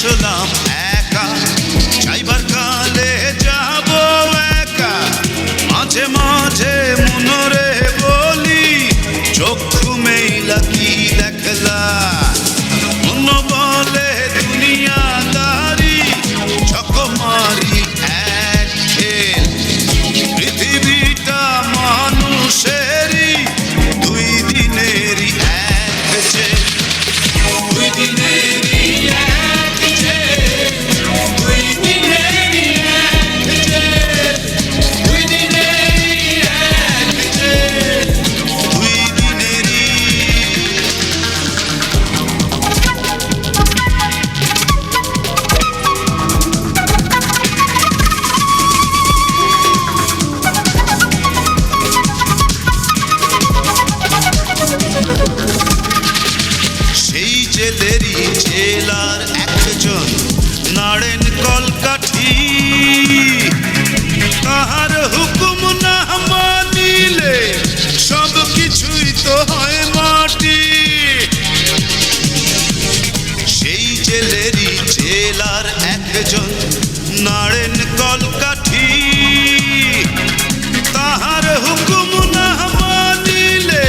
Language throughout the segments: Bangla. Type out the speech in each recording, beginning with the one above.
আসলাম একা, যাইবার কালে যাব একা। মাঝে মাঝে মনরে বলি, চক্ষু মেইলা কি দেখলা। মন বলে দুনিয়াদারি, চকমারি এক খেল। পৃথিবীটা মানুষেরই, দুই দিনেরই এক যে। দুই দিনেরই এক যে, দুই দিনেরই এক যে, দুই দিনেরই এক যে, দুই দিনেরই। সেই জেলেরই জেলার একজন নাড়েন কলকাঠি, তাহার হুকুম না মানিলে সব কিছুই তো হয় মাটি। সেই জেলেরই জেলার একজন নাড়েন কলকাঠি, তাহার হুকুম না মানিলে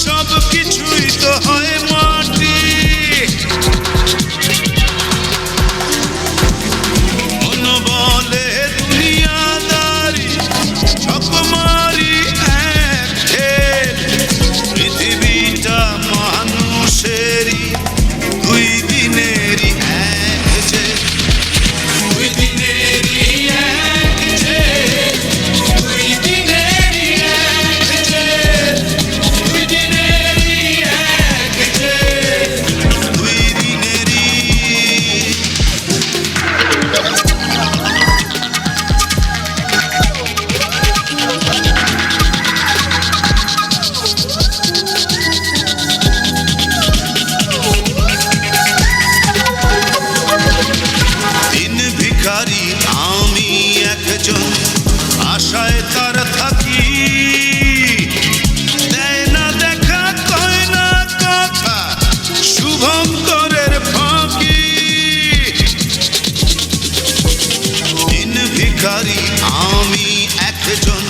সব কিছুই তো হয় মাটি। মন বলে দুনিয়াদারি, চকমারি এক খেল। পৃথিবীটা মানুষেরই, দুই দিনেরই এক যে। দুই দিনেরই এক যে, দুই দিনেরই এক যে, দুই দিনেরই এক যে, দুই দিনেরই। দিন ভিখারি আমি একজন, আশায় তার থাকি। দেয় না দেখা, কয় না কথা, শুভঙ্করের ফাঁকি। দিন ভিখারি আমি একজন,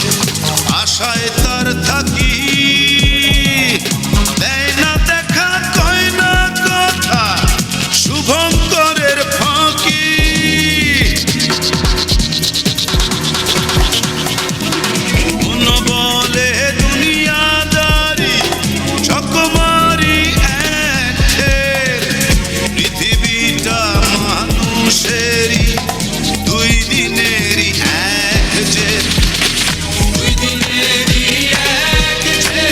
আশায় তার থাকি। দেয় না দেখা, কয় না কথা, শুভঙ্করের ফাঁকি। মন বলে দুনিয়াদারি, চকমারি এক খেল। পৃথিবীটা মানুষেরই, দুই দিনেরই এক যে। দুই দিনেরই এক যে,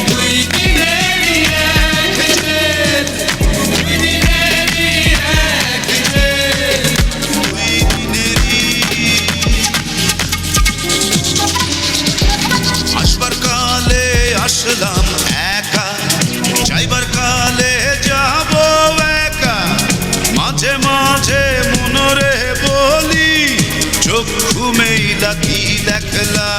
দুই দিনেরই এক যে, দুই দিনেরই এক যে, দুই দিনেরই। আসবার কালে আসলাম একা, যাইবার কালে যাব একা। মাঝে মাঝে মনরে বলি, চক্ষু মেইলা কি দেখলা।